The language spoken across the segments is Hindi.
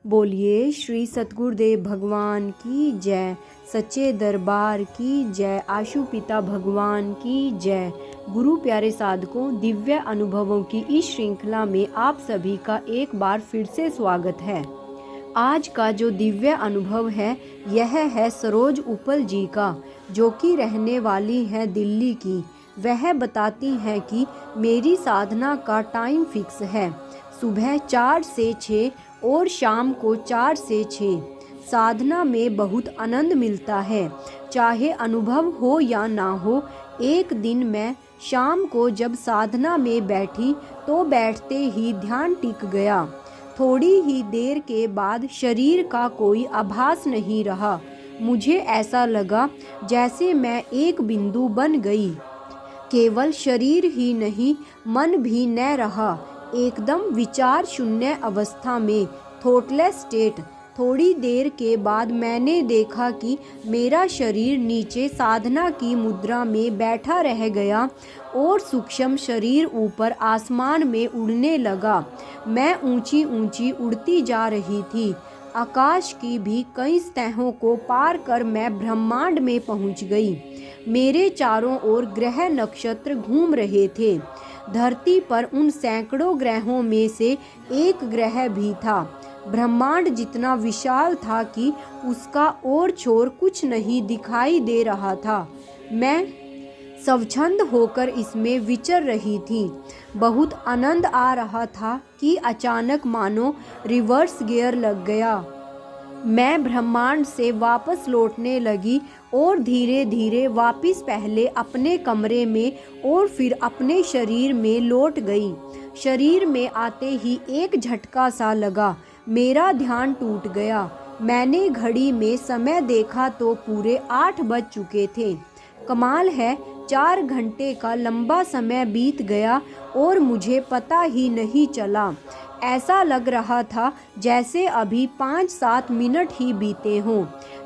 बोलिए श्री सतगुरुदेव भगवान की जय। सच्चे दरबार की जय। आशु पिता भगवान की जय। गुरु प्यारे साधकों, दिव्य अनुभवों की इस श्रृंखला में आप सभी का एक बार फिर से स्वागत है। आज का जो दिव्य अनुभव है यह है सरोज उपल जी का, जो कि रहने वाली है दिल्ली की। वह बताती हैं कि मेरी साधना का टाइम फिक्स है, सुबह 4 से 6 और शाम को 4 से 6। साधना में बहुत आनंद मिलता है, चाहे अनुभव हो या ना हो। एक दिन मैं शाम को जब साधना में बैठी तो बैठते ही ध्यान टिक गया। थोड़ी ही देर के बाद शरीर का कोई आभास नहीं रहा। मुझे ऐसा लगा जैसे मैं एक बिंदु बन गई। केवल शरीर ही नहीं, मन भी न रहा। एकदम विचार शून्य अवस्था में, थॉटलेस स्टेट। थोड़ी देर के बाद मैंने देखा कि मेरा शरीर नीचे साधना की मुद्रा में बैठा रह गया और सूक्ष्म शरीर ऊपर आसमान में उड़ने लगा। मैं ऊंची ऊंची उड़ती जा रही थी। आकाश की भी कई सतहों को पार कर मैं ब्रह्मांड में पहुंच गई। मेरे चारों ओर ग्रह नक्षत्र घूम रहे थे। धरती पर उन सैकड़ों ग्रहों में से एक ग्रह भी था। ब्रह्मांड जितना विशाल था कि उसका और छोर कुछ नहीं दिखाई दे रहा था। मैं स्वच्छंद होकर इसमें विचर रही थी। बहुत आनंद आ रहा था कि अचानक मानो रिवर्स गियर लग गया। मैं ब्रह्मांड से वापस लौटने लगी और धीरे धीरे वापस पहले अपने कमरे में और फिर अपने शरीर में लौट गई। शरीर में आते ही एक झटका सा लगा। मेरा ध्यान टूट गया। मैंने घड़ी में समय देखा तो पूरे 8 बज चुके थे। कमाल है, 4 घंटे का लंबा समय बीत गया और मुझे पता ही नहीं चला। ऐसा लग रहा था जैसे अभी 5-7 मिनट ही बीते हों।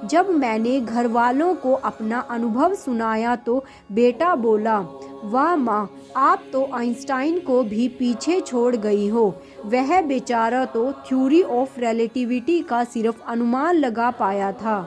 जब मैंने घर वालों को अपना अनुभव सुनाया तो बेटा बोला, वाह माँ, आप तो आइंस्टाइन को भी पीछे छोड़ गई हो। वह बेचारा तो थ्योरी ऑफ रिलेटिविटी का सिर्फ अनुमान लगा पाया था,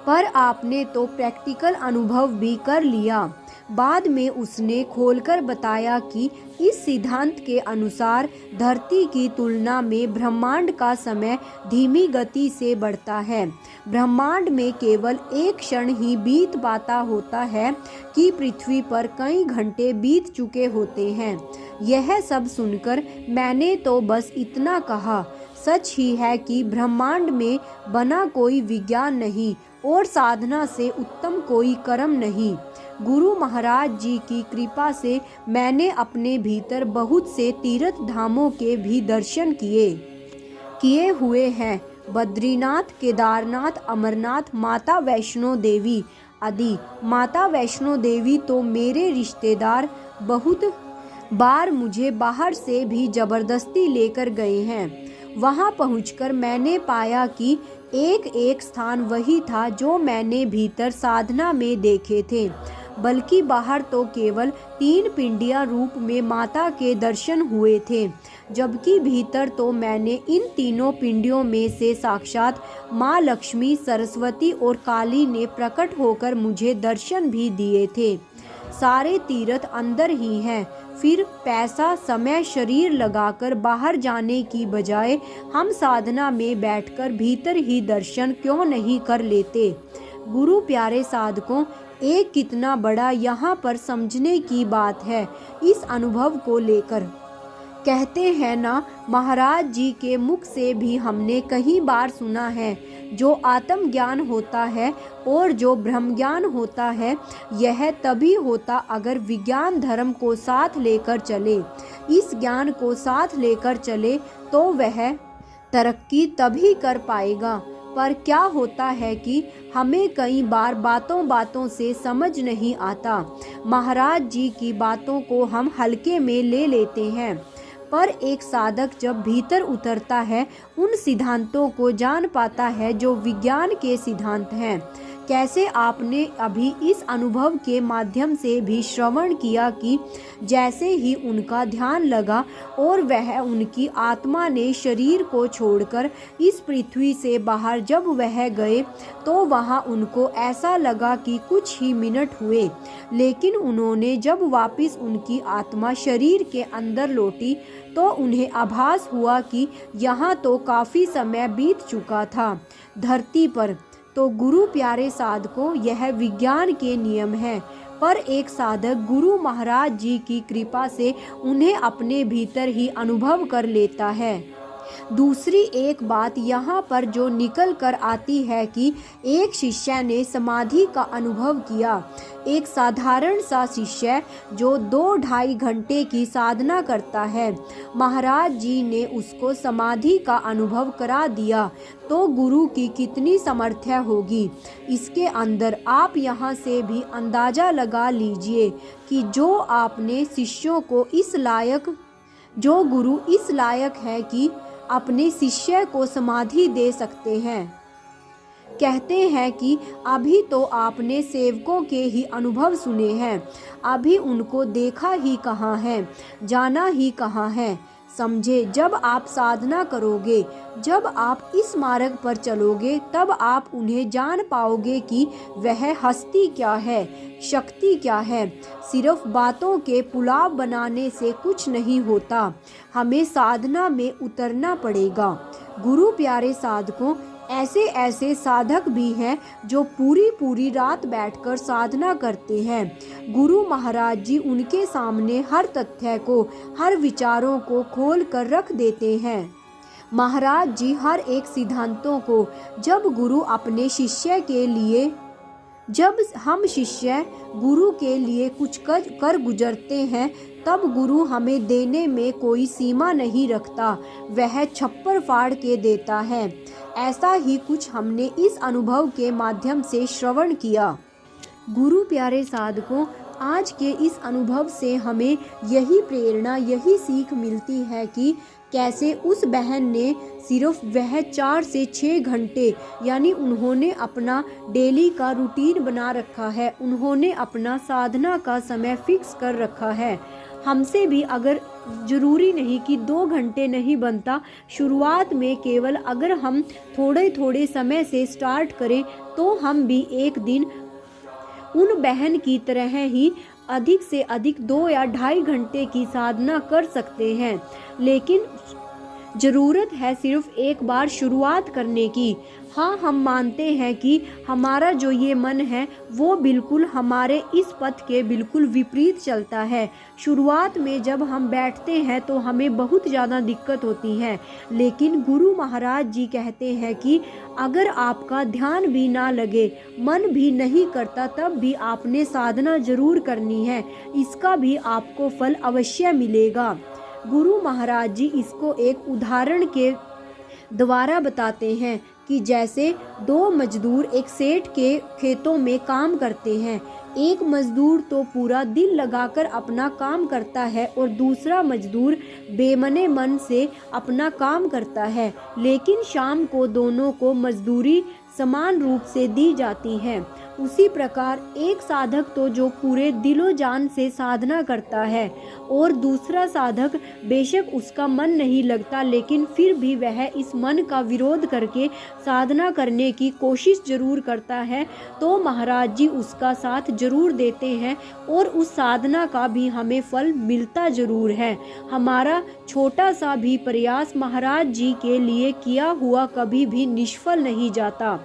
पर आपने तो प्रैक्टिकल अनुभव भी कर लिया। बाद में उसने खोलकर बताया कि इस सिद्धांत के अनुसार धरती की तुलना में ब्रह्मांड का समय धीमी गति से बढ़ता है। ब्रह्मांड में केवल एक क्षण ही बीत पाता होता है कि पृथ्वी पर कई घंटे बीत चुके होते हैं। यह सब सुनकर मैंने तो बस इतना कहा, सच ही है कि ब्रह्मांड में बना कोई विज्ञान नहीं और साधना से उत्तम कोई कर्म नहीं। गुरु महाराज जी की कृपा से मैंने अपने भीतर बहुत से तीर्थ धामों के भी दर्शन किए हुए हैं। बद्रीनाथ, केदारनाथ, अमरनाथ, माता वैष्णो देवी आदि। माता वैष्णो देवी तो मेरे रिश्तेदार बहुत बार मुझे बाहर से भी जबरदस्ती लेकर गए हैं। वहां पहुंचकर मैंने पाया कि एक एक स्थान वही था जो मैंने भीतर साधना में देखे थे, बल्कि बाहर तो केवल 3 पिंडियां रूप में माता के दर्शन हुए थे, जबकि भीतर तो मैंने इन तीनों पिंडियों में से साक्षात माँ लक्ष्मी, सरस्वती और काली ने प्रकट होकर मुझे दर्शन भी दिए थे। सारे तीर्थ अंदर ही हैं। फिर पैसा, समय, शरीर लगाकर बाहर जाने की बजाय हम साधना में बैठकर भीतर ही दर्शन क्यों नहीं कर लेते। गुरु प्यारे साधकों, एक कितना बड़ा यहाँ पर समझने की बात है इस अनुभव को लेकर। कहते हैं ना, महाराज जी के मुख से भी हमने कई बार सुना है, जो आत्मज्ञान होता है और जो ब्रह्म ज्ञान होता है, यह तभी होता अगर विज्ञान धर्म को साथ लेकर चले। इस ज्ञान को साथ लेकर चले तो वह तरक्की तभी कर पाएगा। पर क्या होता है कि हमें कई बार बातों बातों से समझ नहीं आता। महाराज जी की बातों को हम हल्के में ले लेते हैं, पर एक साधक जब भीतर उतरता है, उन सिद्धांतों को जान पाता है जो विज्ञान के सिद्धांत हैं। कैसे आपने अभी इस अनुभव के माध्यम से भी श्रवण किया कि जैसे ही उनका ध्यान लगा और वह उनकी आत्मा ने शरीर को छोड़कर इस पृथ्वी से बाहर जब वह गए तो वहाँ उनको ऐसा लगा कि कुछ ही मिनट हुए, लेकिन उन्होंने जब वापस उनकी आत्मा शरीर के अंदर लौटी तो उन्हें आभास हुआ कि यहाँ तो काफ़ी समय बीत चुका था। धरती पर तो गुरु प्यारे साधकों, यह विज्ञान के नियम है, पर एक साधक गुरु महाराज जी की कृपा से उन्हें अपने भीतर ही अनुभव कर लेता है। दूसरी एक बात यहाँ पर जो निकल कर आती है कि एक शिष्य ने समाधि का अनुभव किया। एक साधारण सा शिष्य जो 2-2.5 घंटे की साधना करता है, महाराज जी ने उसको समाधि का अनुभव करा दिया, तो गुरु की कितनी सामर्थ्य होगी इसके अंदर। आप यहाँ से भी अंदाज़ा लगा लीजिए कि जो आपने शिष्यों को इस लायक, जो गुरु इस लायक है कि अपने शिष्य को समाधि दे सकते हैं। कहते हैं कि अभी तो आपने सेवकों के ही अनुभव सुने हैं, अभी उनको देखा ही कहाँ है, जाना ही कहाँ है। समझे, जब आप साधना करोगे, जब आप इस मार्ग पर चलोगे, तब आप उन्हें जान पाओगे कि वह हस्ती क्या है, शक्ति क्या है। सिर्फ बातों के पुलाव बनाने से कुछ नहीं होता, हमें साधना में उतरना पड़ेगा। गुरु प्यारे साधकों, ऐसे ऐसे साधक भी हैं जो पूरी पूरी रात बैठकर साधना करते हैं। गुरु महाराज जी उनके सामने हर तथ्य को, हर विचारों को खोल कर रख देते हैं। महाराज जी हर एक सिद्धांतों को, जब गुरु अपने शिष्य के लिए, जब हम शिष्य गुरु के लिए कुछ कर गुजरते हैं, तब गुरु हमें देने में कोई सीमा नहीं रखता, वह छप्पर फाड़ के देता है। ऐसा ही कुछ हमने इस अनुभव के माध्यम से श्रवण किया। गुरु प्यारे साधकों, आज के इस अनुभव से हमें यही प्रेरणा, यही सीख मिलती है कि कैसे उस बहन ने सिर्फ वह 4 से 6 घंटे, यानी उन्होंने अपना डेली का रूटीन बना रखा है, उन्होंने अपना साधना का समय फिक्स कर रखा है। हमसे भी अगर ज़रूरी नहीं कि 2 घंटे नहीं बनता, शुरुआत में केवल अगर हम थोड़े थोड़े समय से स्टार्ट करें तो हम भी एक दिन उन बहन की तरह ही अधिक से अधिक 2 या 2.5 घंटे की साधना कर सकते हैं। लेकिन ज़रूरत है सिर्फ एक बार शुरुआत करने की। हाँ, हम मानते हैं कि हमारा जो ये मन है वो बिल्कुल हमारे इस पथ के बिल्कुल विपरीत चलता है। शुरुआत में जब हम बैठते हैं तो हमें बहुत ज़्यादा दिक्कत होती है, लेकिन गुरु महाराज जी कहते हैं कि अगर आपका ध्यान भी ना लगे, मन भी नहीं करता, तब भी आपने साधना ज़रूर करनी है, इसका भी आपको फल अवश्य मिलेगा। गुरु महाराज जी इसको एक उदाहरण के द्वारा बताते हैं कि जैसे 2 मजदूर एक सेठ के खेतों में काम करते हैं। एक मजदूर तो पूरा दिल लगाकर अपना काम करता है और दूसरा मजदूर बेमने मन से अपना काम करता है, लेकिन शाम को दोनों को मजदूरी समान रूप से दी जाती है। उसी प्रकार एक साधक तो जो पूरे दिलो जान से साधना करता है और दूसरा साधक बेशक उसका मन नहीं लगता, लेकिन फिर भी वह इस मन का विरोध करके साधना करने की कोशिश जरूर करता है, तो महाराज जी उसका साथ जरूर देते हैं और उस साधना का भी हमें फल मिलता जरूर है। हमारा छोटा सा भी प्रयास महाराज जी के लिए किया हुआ कभी भी निष्फल नहीं जाता।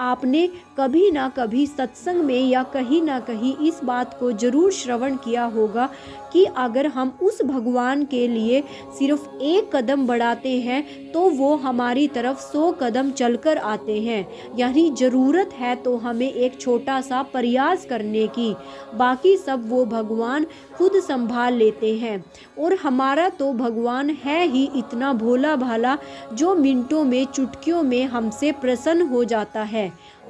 आपने कभी ना कभी सत्संग में या कहीं ना कहीं इस बात को जरूर श्रवण किया होगा कि अगर हम उस भगवान के लिए सिर्फ एक कदम बढ़ाते हैं तो वो हमारी तरफ 100 कदम चलकर आते हैं। यानी ज़रूरत है तो हमें एक छोटा सा प्रयास करने की, बाकी सब वो भगवान खुद संभाल लेते हैं। और हमारा तो भगवान है ही इतना भोला भाला जो मिनटों में, चुटकियों में हमसे प्रसन्न हो जाता है।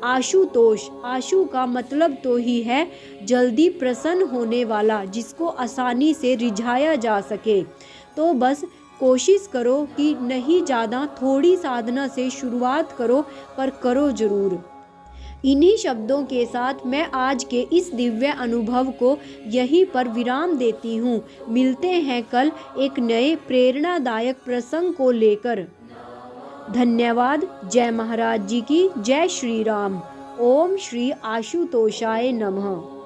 आशुतोष, आशु का मतलब तो ही है जल्दी प्रसन्न होने वाला, जिसको आसानी से रिझाया जा सके। तो बस कोशिश करो कि नहीं ज़्यादा, थोड़ी साधना से शुरुआत करो, पर करो ज़रूर। इन्हीं शब्दों के साथ मैं आज के इस दिव्य अनुभव को यहीं पर विराम देती हूँ। मिलते हैं कल एक नए प्रेरणादायक प्रसंग को लेकर। धन्यवाद। जय महाराज जी की जय। श्री राम। ओम श्री आशुतोषाय नमः।